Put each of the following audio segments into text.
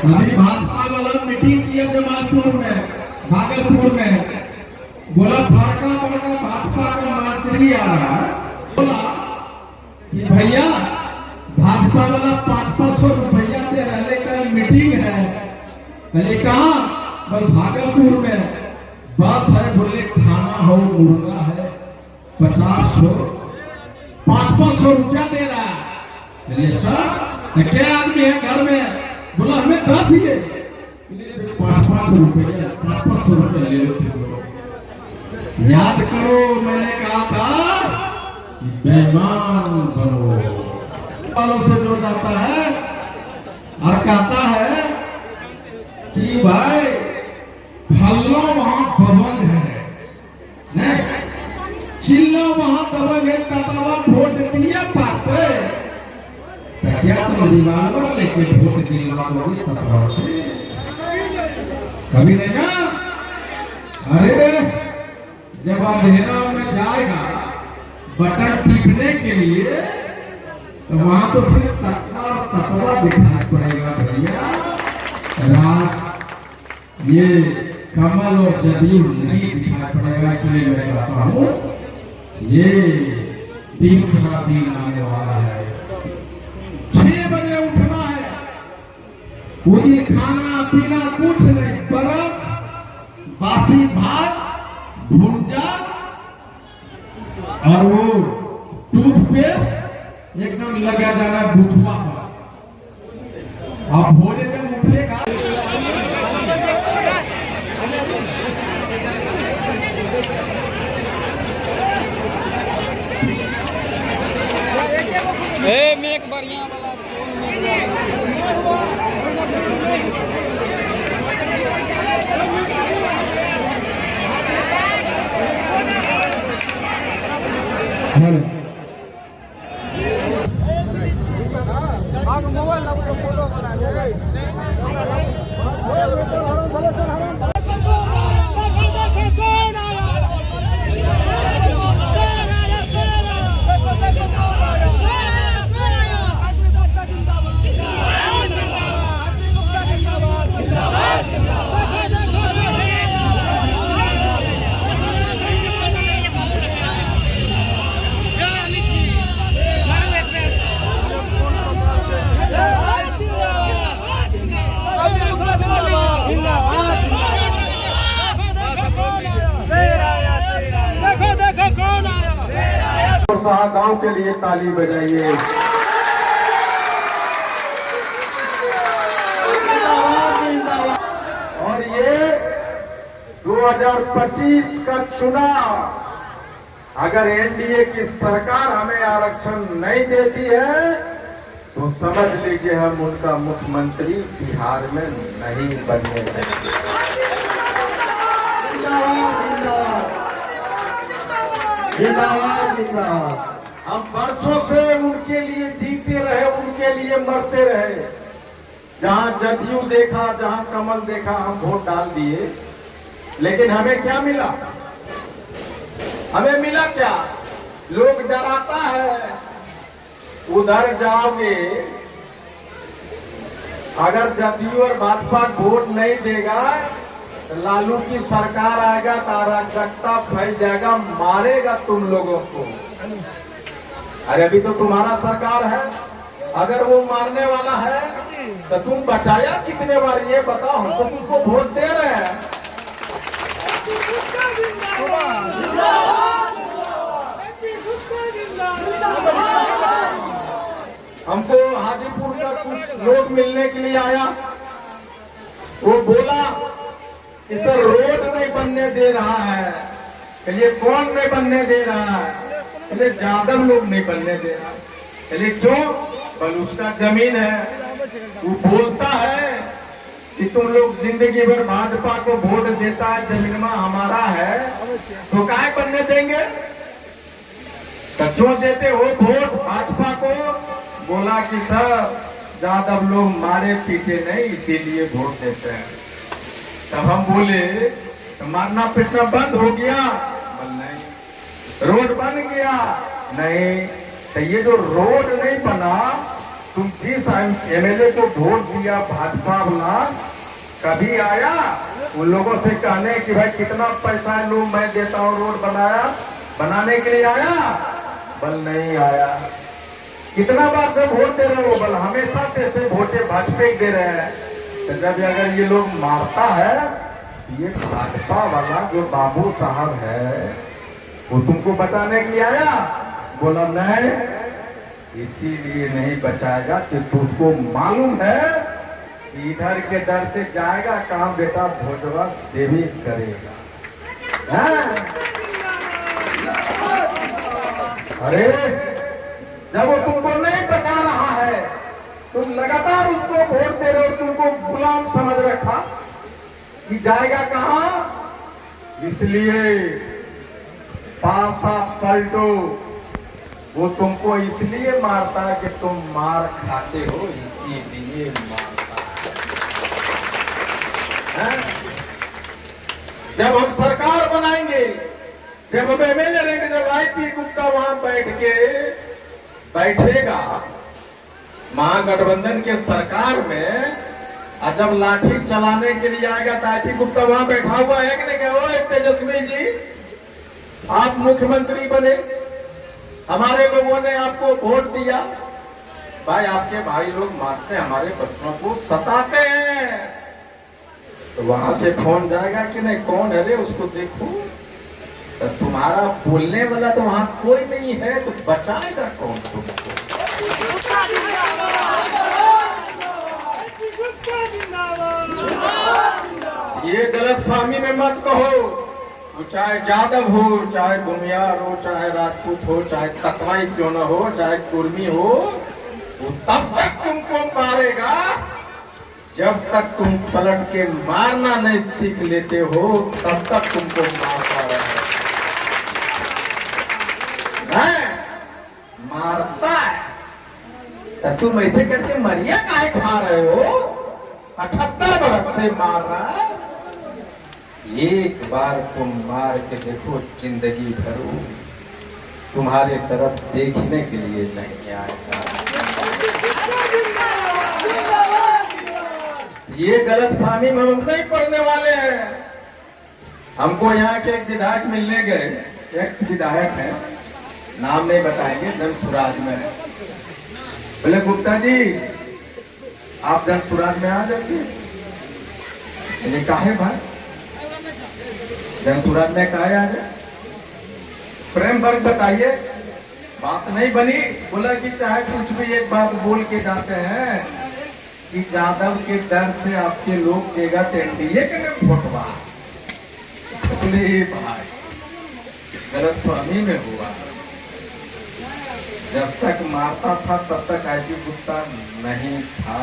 अभी भाजपा वाला मीटिंग किया जमालपुर में, भागलपुर में, बोला बड़का बड़का भाजपा का मंत्री आ रहा है, बोला कि भैया भाजपा वाला 500 रुपया दे रहा, लेकर मीटिंग है। मैंने कहा बस भागलपुर में बस है, बोले खाना हो मुर्गा है 50 500 रुपया दे रहा है। क्या आदमी है घर में? बोला हमें 10 ही है, 500 रुपया 500 रुपया ले लो। याद करो मैंने कहा था कि बेईमान बनो वालों से जो जाता है और कहता है कि भाई फल्लो वहां दबंग है, चिल्ला वहां दबंग है, ततावा वोट दिया पाते क्या तुम रिवाल्वर लेके वोट दिलवाओगे ततवा से? कभी नहीं ना। अरे जब अंधेरा में जाएगा बटन टिपने के लिए तो वहां तो सिर्फ ततवा दिखाई पड़ेगा भैया। रात ये कमल और जदयू नहीं दिखाई पड़ेगा। इसलिए मैं कहता हूँ ये तीसरा दिन आने वाला है, 6 बजे उठना है, वो दिन खाना पीना कुछ नहीं, बरस बासी भात भुंजा और वो टूथपेस्ट एकदम लगा जाना बुथवा पर। अब भोरे में उठेगा मेक बढ़िया वाला गांव के लिए ताली बजाइए। और ये 2025 का चुनाव अगर एनडीए की सरकार हमें आरक्षण नहीं देती है तो समझ लीजिए हम उनका मुख्यमंत्री बिहार में नहीं बनने देंगे। हम वर्षों से उनके लिए जीते रहे, उनके लिए मरते रहे। जहां जदयू देखा, जहां कमल देखा, हम वोट डाल दिए, लेकिन हमें क्या मिला? हमें मिला क्या? लोग डराता है उधर जाओगे, अगर जदयू और भाजपा वोट नहीं देगा लालू की सरकार आएगा तो अराजकता फैल जाएगा, मारेगा तुम लोगों को। अरे अभी तो तुम्हारा सरकार है, अगर वो मारने वाला है तो तुम बचाया कितने बार ये बताओ? हम तो तुमको वोट दे रहे हैं। हमको हाजीपुर का कुछ लोग मिलने के लिए आया, वो बोला कि सर रोड नहीं बनने दे रहा है। चलिए कौन नहीं बनने दे रहा है? चलिए यादव लोग नहीं बनने दे रहा। चलिए क्यों? बल उसका जमीन है। वो बोलता है कि तुम लोग जिंदगी भर भाजपा को वोट देता है, जमीन में हमारा है, तो काहे बनने देंगे? तो क्यों देते हो वोट भाजपा को? बोला कि सर यादव लोग मारे पीटे नहीं, इसीलिए वोट देते हैं। तब हम बोले तो मारना पीटना बंद हो गया? बोल नहीं। रोड बन गया? नहीं। तो ये जो रोड नहीं बना तुम जिस एमएलए को वोट दिया भाजपा वाला, कभी आया उन लोगों से कहने कि भाई कितना पैसा लो मैं देता हूँ रोड बनाने के लिए आया? बल नहीं आया। कितना बार से वोट दे रहे हो? बल हमेशा से वोटे भाजपा ही दे रहे हैं। तो जब अगर ये लोग मारता है, ये भाजपा वाला जो बाबू साहब है वो तुमको बचाने के लिए आया? बोला नहीं, इसीलिए नहीं बचाएगा कि तुझको मालूम है कि इधर के दर से जाएगा कहाँ बेटा भोजवा देवी करेगा। अरे जब वो तुमको नहीं बचा रहा है, तुम लगातार उसको वोट दे रहे हो, तुमको गुलाम समझ रखा कि जाएगा कहाँ। इसलिए पासा पलटो। वो तुमको इसलिए मारता है कि तुम मार खाते हो, इसीलिए मारता है। जब हम सरकार बनाएंगे, जब हम एमएलए रहेंगे, जब आईपी गुप्ता वहां बैठेगा महागठबंधन के सरकार में, और जब लाठी चलाने के लिए आएगा तो आईपी गुप्ता वहां बैठा हुआ है कि नहीं? क्या वो तेजस्वी जी आप मुख्यमंत्री बने, हमारे लोगों ने आपको वोट दिया, भाई आपके भाई लोग मारते हमारे बच्चों को सताते हैं, तो वहां से फोन जाएगा कि नहीं कौन है रे उसको देखो। तो तुम्हारा बोलने वाला तो वहां कोई नहीं है, तो बचाएगा कौन तुमको? ये गलतफहमी में मत कहो। वो चाहे यादव हो, चाहे भूमियार हो, चाहे राजपूत हो, चाहे तकवाई क्यों न हो, चाहे कुर्मी हो, वो तब तक तुमको मारेगा जब तक तुम पलट के मारना नहीं सीख लेते हो, तब तक तुमको मारता है। मारता है तो तुम ऐसे करके मरिया काहे खा रहे हो? 78 बरस से मार रहा है। एक बार तुम मार के देखो, जिंदगी भर तुम्हारे तरफ देखने के लिए नहीं आएगा। ये गलतफहमी में हम नहीं पड़ने वाले हैं। हमको यहाँ के एक विधायक मिलने गए, एक्स विधायक है, नाम नहीं बताएंगे, जनसुराज में है। बोले गुप्ता जी आप जनसुराज में आ जाइए। मैंने कहा भाई जनसुराज में कहा आ जाए, प्रेम वर्ग बताइए, बात नहीं बनी। बोला कि चाहे कुछ भी एक बात बोल के जाते हैं कि यादव के डर से आपके लोग देगा तो एनडीए के में फोटवा। बोले भाई गलतफहमी में हुआ, जब तक मारता था तब तक आईपी गुप्ता नहीं था।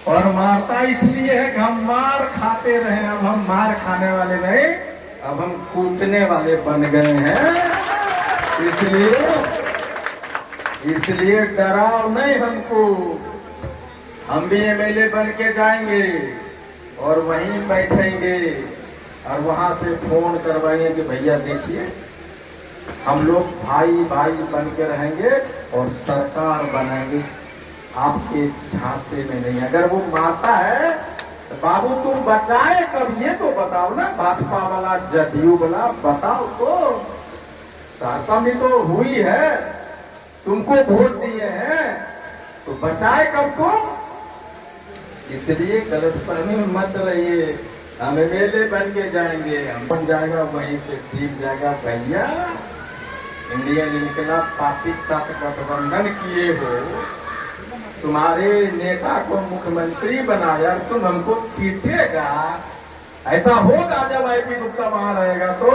और मारता इसलिए है कि हम मार खाते रहे। अब हम मार खाने वाले नहीं, अब हम कूटने वाले बन गए हैं। इसलिए डराओ नहीं हमको। हम भी एमएलए बन के जाएंगे और वहीं बैठेंगे और वहां से फोन करवाएंगे कि भैया देखिए हम लोग भाई भाई बन के रहेंगे और सरकार बनाएंगे, आपके झांसे में नहीं। अगर वो मारता है तो बाबू तुम बचाए कब ये तो बताओ ना। भाजपा वाला जदयू वाला बताओ तो। सहरसा में तो हुई है, तुमको वोट दिए हैं, तो बचाए कब तुम? इसलिए गलतफहमी में मत रहिए। हम एमएलए बन के जाएंगे, हम बन जाएगा वहीं से ठीक जाएगा। भैया इंडियन इनकलाब पार्टी साथ गठबंधन किए हो, तुम्हारे नेता को मुख्यमंत्री बनाया, तुम हमको पीटेगा। ऐसा होगा जब आईपी गुप्ता वहां रहेगा तो।